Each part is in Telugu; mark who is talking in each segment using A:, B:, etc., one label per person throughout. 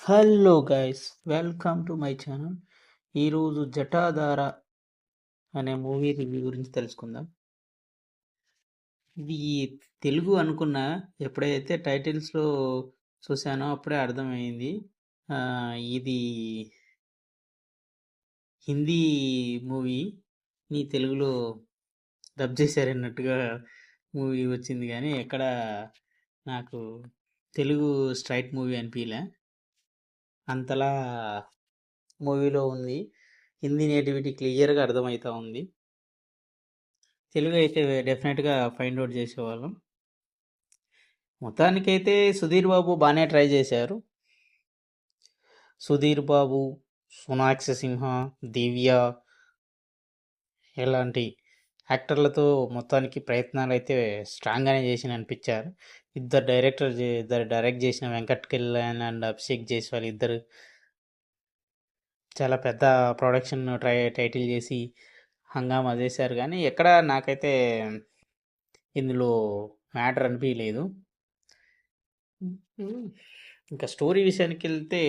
A: Hello guys, welcome to my channel. ఈరోజు జటాధార అనే మూవీ రివ్యూ గురించి తెలుసుకుందాం. ఇది తెలుగు అనుకున్నా, ఎప్పుడైతే టైటిల్స్లో చూశానో అప్పుడే అర్థమైంది. ఇది హిందీ మూవీని తెలుగులో డబ్ చేశారన్నట్టుగా మూవీ వచ్చింది, కానీ ఎక్కడ నాకు తెలుగు స్ట్రైట్ మూవీ అనిపించలే. అంతలా మూవీలో ఉంది. హిందీ నేటివిటీ క్లియర్గా అర్థమవుతా ఉంది. తెలుగు అయితే డెఫినెట్గా ఫైండ్ అవుట్ చేసేవాళ్ళం. మొత్తానికైతే సుధీర్ బాబు బాగానే ట్రై చేశారు. సుధీర్ బాబు, సోనాక్షి సింహ, దివ్య ఇలాంటి యాక్టర్లతో మొత్తానికి ప్రయత్నాలు అయితే స్ట్రాంగ్గానే చేసిన అనిపించారు. ఇద్దరు డైరెక్ట్ చేసిన వెంకట్ కిల్లాన్ అండ్ అభిషేక్ జైస్వాల్ ఇద్దరు చాలా పెద్ద ప్రొడక్షన్ టైటిల్ చేసి హంగామా చేశారు, కానీ ఎక్కడ నాకైతే ఇందులో మ్యాటర్ అనిపించలేదు. ఇంకా స్టోరీ విషయానికి వెళ్తే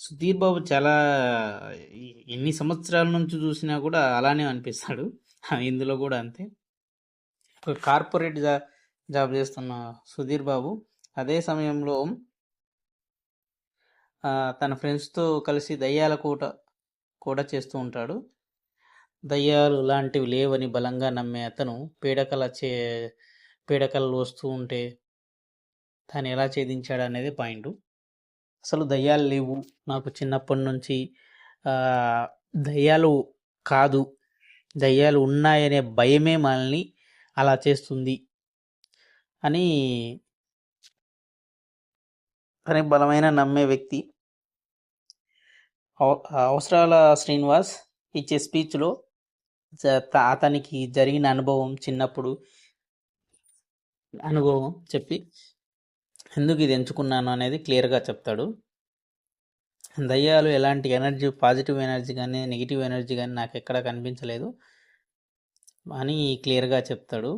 A: సుధీర్ బాబు చాలా ఎన్ని సంవత్సరాల నుంచి చూసినా కూడా అలానే అనిపిస్తాడు. ఇందులో కూడా అంతే. ఒక కార్పొరేట్ జాబ్ చేస్తున్న సుధీర్ బాబు అదే సమయంలో తన ఫ్రెండ్స్తో కలిసి దయ్యాల కూడా చేస్తూ ఉంటాడు. దయ్యాలు లాంటివి లేవని బలంగా నమ్మే అతను పీడకలు వస్తూ ఉంటే దాన్ని ఎలా ఛేదించాడు అనేది పాయింట్. అసలు దయ్యాలు లేవు, నాకు చిన్నప్పటి నుంచి దయ్యాలు కాదు, దయ్యాలు ఉన్నాయనే భయమే మనల్ని అలా చేస్తుంది అని బలమైన నమ్మే వ్యక్తి. అవసరాల శ్రీనివాస్ ఇచ్చే స్పీచ్లో అతనికి జరిగిన చిన్నప్పుడు అనుభవం చెప్పి ఎందుకు ఇది ఎంచుకున్నాను అనేది క్లియర్గా చెప్తాడు. దయ్యాలు ఎలాంటి ఎనర్జీ, పాజిటివ్ ఎనర్జీ కానీ నెగిటివ్ ఎనర్జీ కానీ నాకు ఎక్కడ కనిపించలేదు అని క్లియర్గా చెప్తాడు.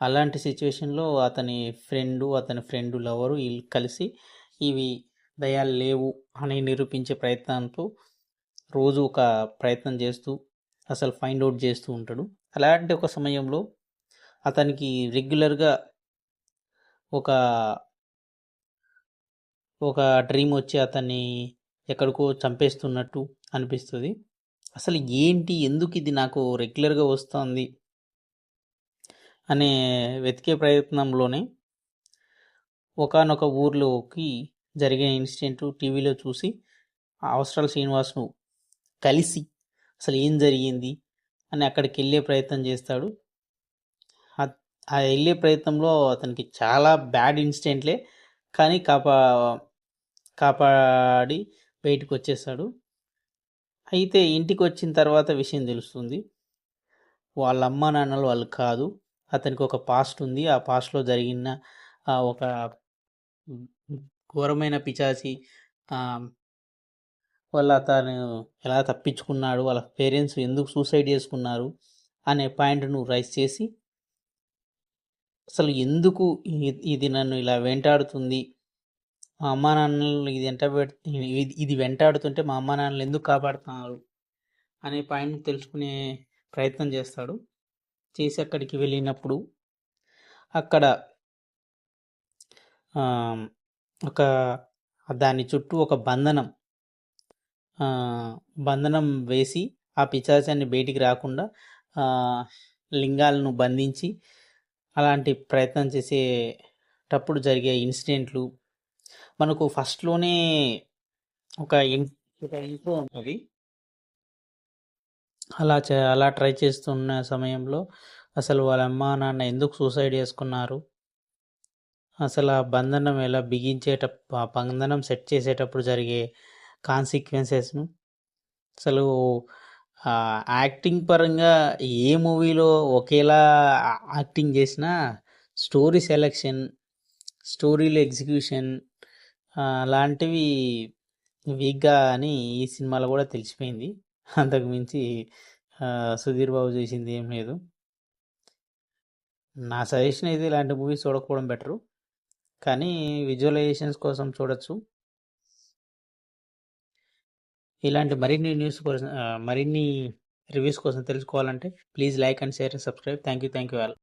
A: అలాంటి సిచ్యువేషన్లో అతని ఫ్రెండు లవరు వీళ్ళు కలిసి ఇవి దయ్యాలు లేవు అని నిరూపించే ప్రయత్నంతో రోజు ఒక ప్రయత్నం చేస్తూ అసలు ఫైండ్ అవుట్ చేస్తూ ఉంటాడు. అలాంటి ఒక సమయంలో అతనికి రెగ్యులర్గా ఒక డ్రీమ్ వచ్చి అతన్ని ఎక్కడికో చంపేస్తున్నట్టు అనిపిస్తుంది. అసలు ఏంటి, ఎందుకు ఇది నాకు రెగ్యులర్గా వస్తుంది అనే వెతికే ప్రయత్నంలోనే ఒకానొక ఊర్లోకి జరిగే ఇన్సిడెంట్ టీవీలో చూసి అవసరాల శ్రీనివాస్ను కలిసి అసలు ఏం జరిగింది అని అక్కడికి వెళ్ళే ప్రయత్నం చేస్తాడు. ఆ వెళ్ళే ప్రయత్నంలో అతనికి చాలా బ్యాడ్ ఇన్సిడెంట్లే, కానీ కాపాడి బయటకు వచ్చేస్తాడు. అయితే ఇంటికి వచ్చిన తర్వాత విషయం తెలుస్తుంది. వాళ్ళ అమ్మ నాన్నలు వాళ్ళు కాదు, అతనికి ఒక పాస్ట్ ఉంది. ఆ పాస్ట్లో జరిగిన ఒక ఘోరమైన పిచాచి వల్ల అతను ఎలా తప్పించుకున్నాడు, వాళ్ళ పేరెంట్స్ ఎందుకు సూసైడ్ చేసుకున్నారు అనే పాయింట్ను రైజ్ చేసి అసలు ఎందుకు ఇది నన్ను ఇలా వెంటాడుతుంది, మా అమ్మా నాన్నలు ఇది వెంటాడుతుంటే మా అమ్మా నాన్నలు ఎందుకు కాపాడుతున్నారు అనే పాయింట్ తెలుసుకునే ప్రయత్నం చేస్తాడు. చేసి అక్కడికి వెళ్ళినప్పుడు అక్కడ ఒక దాని చుట్టూ ఒక బంధనం వేసి ఆ పిశాచాన్ని బయటికి రాకుండా లింగాలను బంధించి అలాంటి ప్రయత్నం చేసేటప్పుడు జరిగే ఇన్సిడెంట్లు మనకు ఫస్ట్లోనే ఒక ఇంట్లో ఉంటుంది. అలా ట్రై చేస్తున్న సమయంలో అసలు వాళ్ళ అమ్మ నాన్న ఎందుకు సూసైడ్ చేసుకున్నారు, అసలు ఆ బంధనం ఎలా ఆ బంధనం సెట్ చేసేటప్పుడు జరిగే కాన్సిక్వెన్సెస్ను, అసలు యాక్టింగ్ పరంగా ఏ మూవీలో ఒకేలా యాక్టింగ్ చేసినా స్టోరీ సెలెక్షన్, స్టోరీలో ఎగ్జిక్యూషన్ లాంటివి వీక్గా అని ఈ సినిమాలో కూడా తెలిసిపోయింది. అంతకు మించి సుధీర్ బాబు చేసింది ఏం లేదు. నా సజెషన్ అయితే ఇలాంటి మూవీస్ చూడకపోవడం బెటరు. కానీ విజువలైజేషన్స్ కోసం చూడొచ్చు. ఇలాంటి మరిన్ని రివ్యూస్ కోసం తెలుసుకోవాలంటే please like and share, subscribe. Thank you all.